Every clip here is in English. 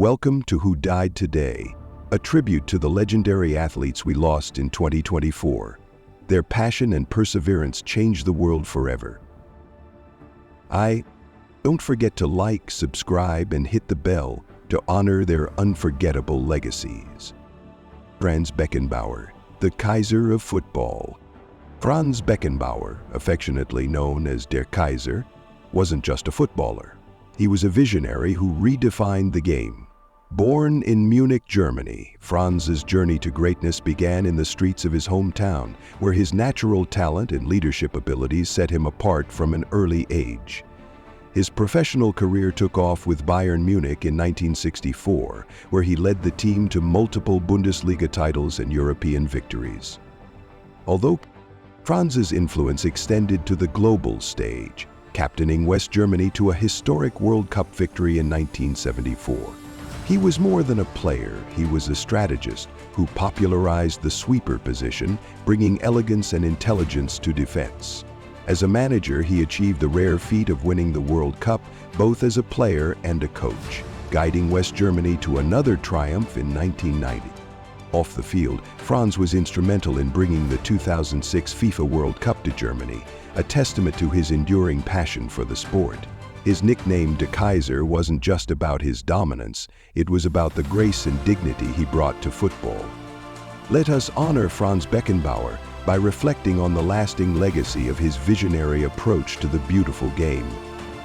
Welcome to Who Died Today, a tribute to the legendary athletes we lost in 2024. Their passion and perseverance changed the world forever. Don't forget to like, subscribe, and hit the bell to honor their unforgettable legacies. Franz Beckenbauer, the Kaiser of football. Franz Beckenbauer, affectionately known as Der Kaiser, wasn't just a footballer. He was a visionary who redefined the game. Born in Munich, Germany, Franz's journey to greatness began in the streets of his hometown, where his natural talent and leadership abilities set him apart from an early age. His professional career took off with Bayern Munich in 1964, where he led the team to multiple Bundesliga titles and European victories. Although Franz's influence extended to the global stage, captaining West Germany to a historic World Cup victory in 1974. He was more than a player, he was a strategist who popularized the sweeper position, bringing elegance and intelligence to defense. As a manager, he achieved the rare feat of winning the World Cup, both as a player and a coach, guiding West Germany to another triumph in 1990. Off the field, Franz was instrumental in bringing the 2006 FIFA World Cup to Germany, a testament to his enduring passion for the sport. His nickname Der Kaiser wasn't just about his dominance, it was about the grace and dignity he brought to football. Let us honor Franz Beckenbauer by reflecting on the lasting legacy of his visionary approach to the beautiful game.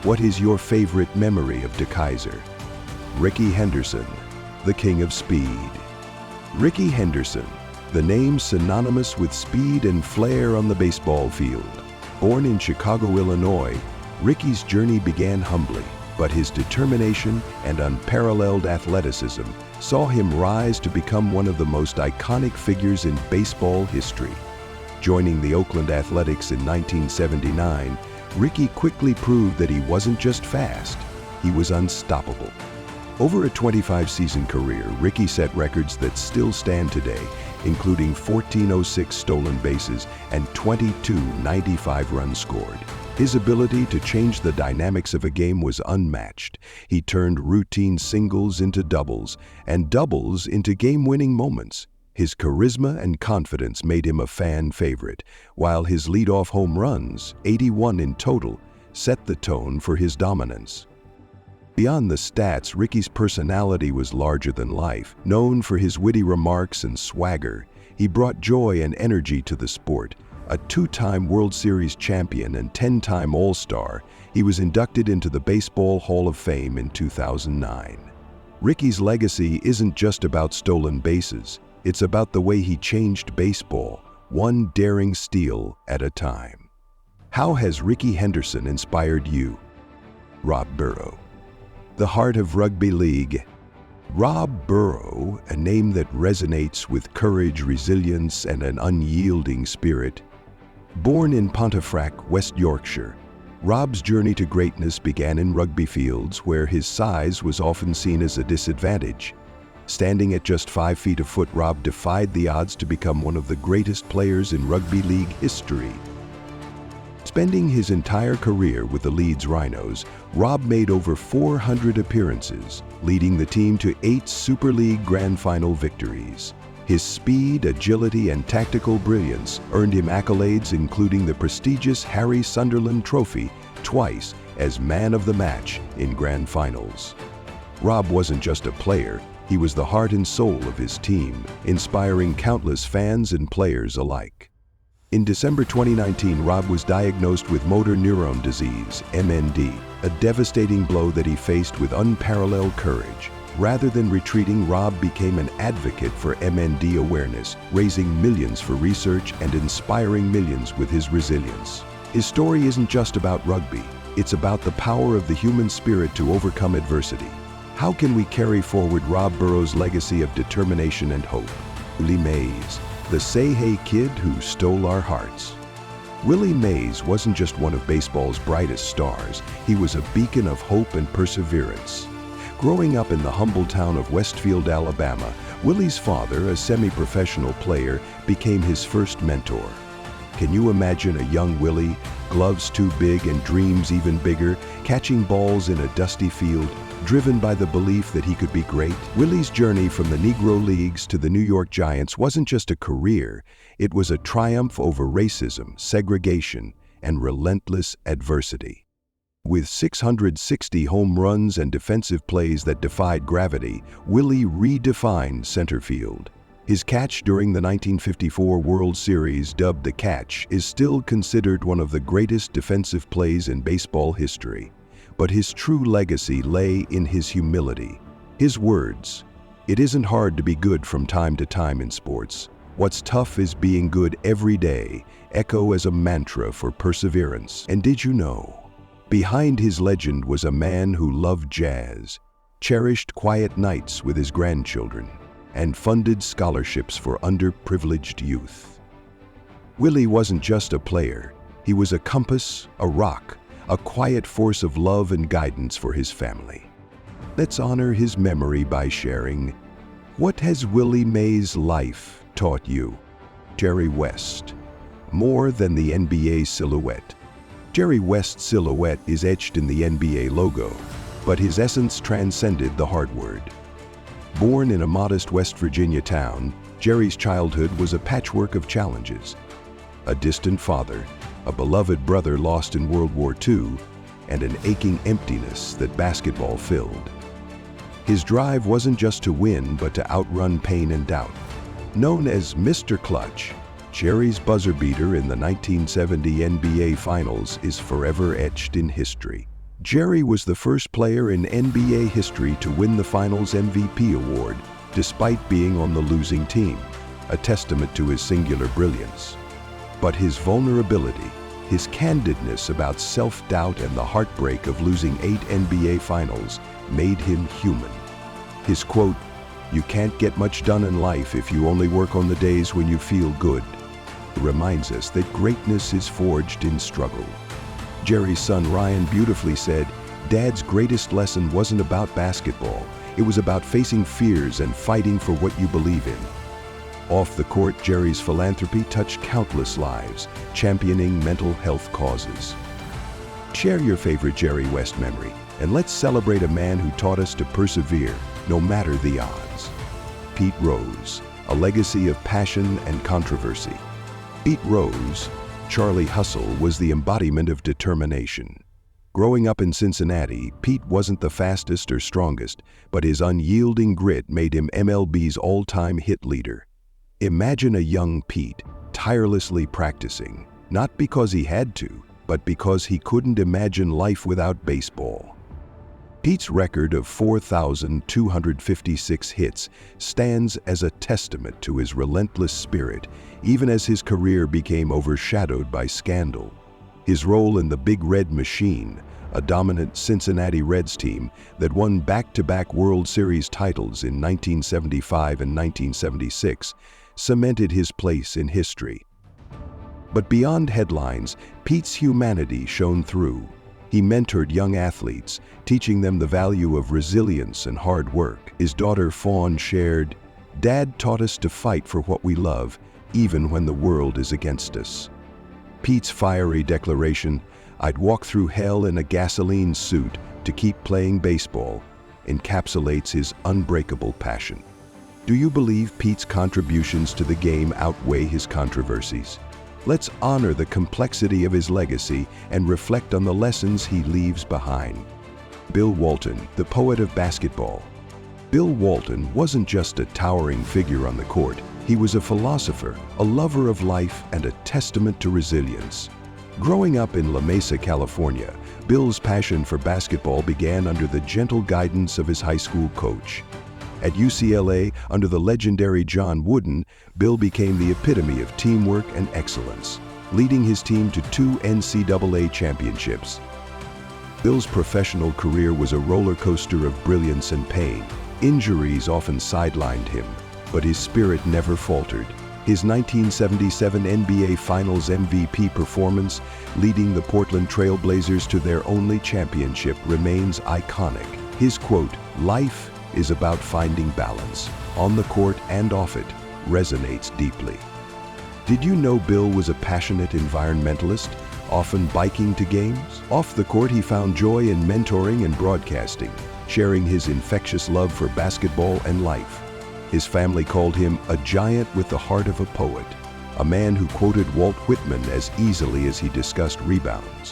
What is your favorite memory of Der Kaiser? Rickey Henderson, the king of speed. Rickey Henderson, the name synonymous with speed and flair on the baseball field. Born in Chicago, Illinois, Rickey's journey began humbly, but his determination and unparalleled athleticism saw him rise to become one of the most iconic figures in baseball history. Joining the Oakland Athletics in 1979, Rickey quickly proved that he wasn't just fast, he was unstoppable. Over a 25-season career, Rickey set records that still stand today, including 1,406 stolen bases and 22 95 runs scored. His ability to change the dynamics of a game was unmatched. He turned routine singles into doubles, and doubles into game-winning moments. His charisma and confidence made him a fan favorite, while his leadoff home runs, 81 in total, set the tone for his dominance. Beyond the stats, Rickey's personality was larger than life. Known for his witty remarks and swagger, he brought joy and energy to the sport. A two-time World Series champion and 10-time All-Star, he was inducted into the Baseball Hall of Fame in 2009. Rickey's legacy isn't just about stolen bases, it's about the way he changed baseball, one daring steal at a time. How has Rickey Henderson inspired you? Rob Burrow. The heart of rugby league. Rob Burrow, a name that resonates with courage, resilience, and an unyielding spirit. Born in Pontefract, West Yorkshire, Rob's journey to greatness began in rugby fields where his size was often seen as a disadvantage. Standing at just 5 feet a foot, Rob defied the odds to become one of the greatest players in rugby league history. Spending his entire career with the Leeds Rhinos, Rob made over 400 appearances, leading the team to 8 Super League Grand Final victories. His speed, agility, and tactical brilliance earned him accolades including the prestigious Harry Sunderland Trophy twice as Man of the Match in Grand Finals. Rob wasn't just a player, he was the heart and soul of his team, inspiring countless fans and players alike. In December 2019, Rob was diagnosed with motor neuron disease, MND, a devastating blow that he faced with unparalleled courage. Rather than retreating, Rob became an advocate for MND awareness, raising millions for research and inspiring millions with his resilience. His story isn't just about rugby, it's about the power of the human spirit to overcome adversity. How can we carry forward Rob Burrow's legacy of determination and hope? Willie Mays, the say-hey kid who stole our hearts. Willie Mays wasn't just one of baseball's brightest stars, he was a beacon of hope and perseverance. Growing up in the humble town of Westfield, Alabama, Willie's father, a semi-professional player, became his first mentor. Can you imagine a young Willie, gloves too big and dreams even bigger, catching balls in a dusty field, driven by the belief that he could be great. Willie's journey from the Negro Leagues to the New York Giants wasn't just a career, it was a triumph over racism, segregation, and relentless adversity. With 660 home runs and defensive plays that defied gravity, Willie redefined center field. His catch during the 1954 World Series, dubbed the Catch, is still considered one of the greatest defensive plays in baseball history. But his true legacy lay in his humility. His words, "It isn't hard to be good from time to time in sports. What's tough is being good every day," echo as a mantra for perseverance. And did you know? Behind his legend was a man who loved jazz, cherished quiet nights with his grandchildren, and funded scholarships for underprivileged youth. Willie wasn't just a player. He was a compass, a rock, a quiet force of love and guidance for his family. Let's honor his memory by sharing, what has Willie Mays' life taught you? Jerry West. More than the NBA silhouette. Jerry West's silhouette is etched in the NBA logo, but his essence transcended the hard word. Born in a modest West Virginia town, Jerry's childhood was a patchwork of challenges. A distant father, a beloved brother lost in World War II, and an aching emptiness that basketball filled. His drive wasn't just to win, but to outrun pain and doubt. Known as Mr. Clutch, Jerry's buzzer beater in the 1970 NBA Finals is forever etched in history. Jerry was the first player in NBA history to win the Finals MVP award, despite being on the losing team, a testament to his singular brilliance. But his vulnerability, his candidness about self-doubt and the heartbreak of losing 8 NBA Finals made him human. His quote, "You can't get much done in life if you only work on the days when you feel good," reminds us that greatness is forged in struggle. Jerry's son Ryan beautifully said, "Dad's greatest lesson wasn't about basketball. It was about facing fears and fighting for what you believe in." Off the court, Jerry's philanthropy touched countless lives, championing mental health causes. Share your favorite Jerry West memory, and let's celebrate a man who taught us to persevere, no matter the odds. Pete Rose, a legacy of passion and controversy. Pete Rose, Charlie Hustle, was the embodiment of determination. Growing up in Cincinnati, Pete wasn't the fastest or strongest, but his unyielding grit made him MLB's all-time hit leader. Imagine a young Pete, tirelessly practicing, not because he had to, but because he couldn't imagine life without baseball. Pete's record of 4,256 hits stands as a testament to his relentless spirit, even as his career became overshadowed by scandal. His role in the Big Red Machine, a dominant Cincinnati Reds team that won back-to-back World Series titles in 1975 and 1976, cemented his place in history. But beyond headlines, Pete's humanity shone through. He mentored young athletes, teaching them the value of resilience and hard work. His daughter Fawn shared, "Dad taught us to fight for what we love, even when the world is against us." Pete's fiery declaration, "I'd walk through hell in a gasoline suit to keep playing baseball," encapsulates his unbreakable passion. Do you believe Pete's contributions to the game outweigh his controversies? Let's honor the complexity of his legacy and reflect on the lessons he leaves behind. Bill Walton, the poet of basketball. Bill Walton wasn't just a towering figure on the court. He was a philosopher, a lover of life, and a testament to resilience. Growing up in La Mesa, California, Bill's passion for basketball began under the gentle guidance of his high school coach. At UCLA, under the legendary John Wooden, Bill became the epitome of teamwork and excellence, leading his team to 2 NCAA championships. Bill's professional career was a roller coaster of brilliance and pain. Injuries often sidelined him, but his spirit never faltered. His 1977 NBA Finals MVP performance, leading the Portland Trail Blazers to their only championship, remains iconic. His quote, "Life is about finding balance, on the court and off it," resonates deeply. Did you know Bill was a passionate environmentalist, often biking to games? Off the court, he found joy in mentoring and broadcasting, sharing his infectious love for basketball and life. His family called him a giant with the heart of a poet, a man who quoted Walt Whitman as easily as he discussed rebounds.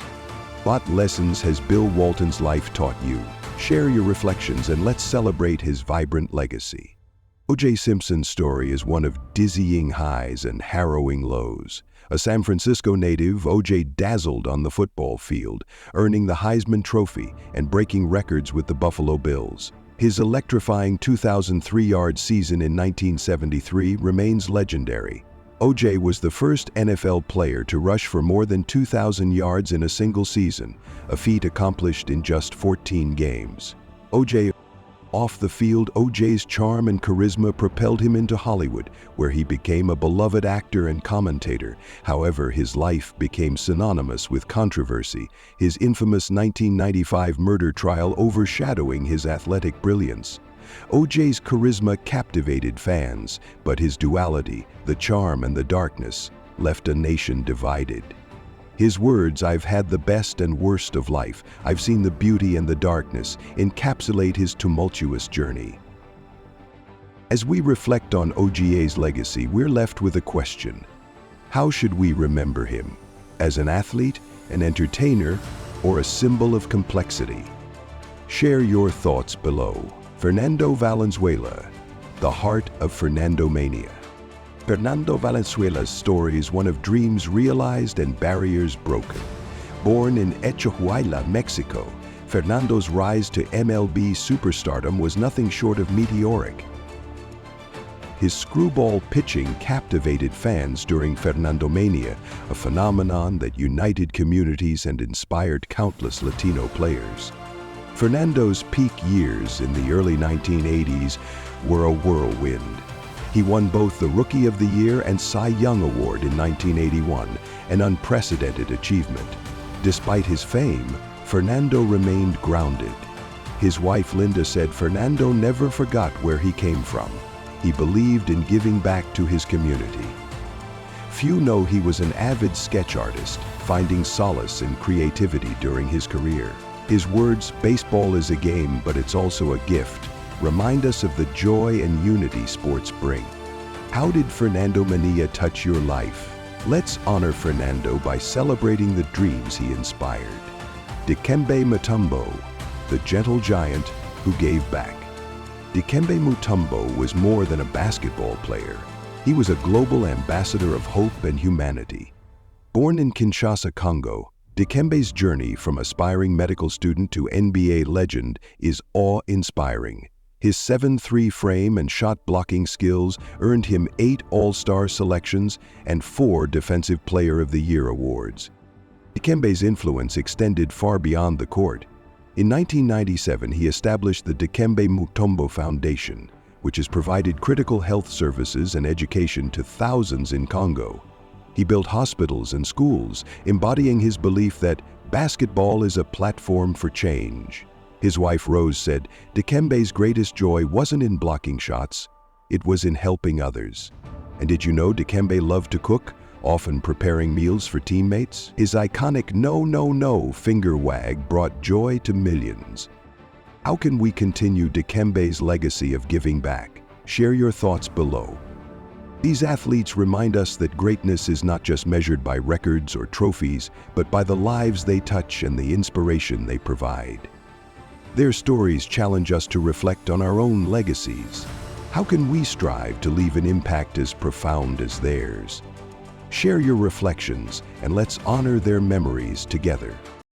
What lessons has Bill Walton's life taught you? Share your reflections and let's celebrate his vibrant legacy. O.J. Simpson's story is one of dizzying highs and harrowing lows. A San Francisco native, O.J. dazzled on the football field, earning the Heisman Trophy and breaking records with the Buffalo Bills. His electrifying 2,003-yard season in 1973 remains legendary. O.J. was the first NFL player to rush for more than 2,000 yards in a single season, a feat accomplished in just 14 games. Off the field, O.J.'s charm and charisma propelled him into Hollywood, where he became a beloved actor and commentator. However, his life became synonymous with controversy, his infamous 1995 murder trial overshadowing his athletic brilliance. O.J.'s charisma captivated fans, but his duality, the charm and the darkness, left a nation divided. His words, "I've had the best and worst of life, I've seen the beauty and the darkness," encapsulate his tumultuous journey. As we reflect on O.J.'s legacy, we're left with a question. How should we remember him? As an athlete, an entertainer, or a symbol of complexity? Share your thoughts below. Fernando Valenzuela, the heart of Fernandomania. Fernando Valenzuela's story is one of dreams realized and barriers broken. Born in Echuhuayla, Mexico, Fernando's rise to MLB superstardom was nothing short of meteoric. His screwball pitching captivated fans during Fernandomania, a phenomenon that united communities and inspired countless Latino players. Fernando's peak years in the early 1980s were a whirlwind. He won both the Rookie of the Year and Cy Young Award in 1981, an unprecedented achievement. Despite his fame, Fernando remained grounded. His wife Linda said Fernando never forgot where he came from. He believed in giving back to his community. Few know he was an avid sketch artist, finding solace in creativity during his career. His words, "Baseball is a game, but it's also a gift," remind us of the joy and unity sports bring. How did Fernandomania touch your life? Let's honor Fernando by celebrating the dreams he inspired. Dikembe Mutombo, the gentle giant who gave back. Dikembe Mutombo was more than a basketball player. He was a global ambassador of hope and humanity. Born in Kinshasa, Congo, Dikembe's journey from aspiring medical student to NBA legend is awe-inspiring. His 7'3" frame and shot-blocking skills earned him 8 All-Star selections and 4 Defensive Player of the Year awards. Dikembe's influence extended far beyond the court. In 1997, he established the Dikembe Mutombo Foundation, which has provided critical health services and education to thousands in Congo. He built hospitals and schools, embodying his belief that basketball is a platform for change. His wife Rose said, Dikembe's greatest joy wasn't in blocking shots, it was in helping others. And did you know Dikembe loved to cook, often preparing meals for teammates? His iconic "no, no, no" finger wag brought joy to millions. How can we continue Dikembe's legacy of giving back? Share your thoughts below. These athletes remind us that greatness is not just measured by records or trophies, but by the lives they touch and the inspiration they provide. Their stories challenge us to reflect on our own legacies. How can we strive to leave an impact as profound as theirs? Share your reflections and let's honor their memories together.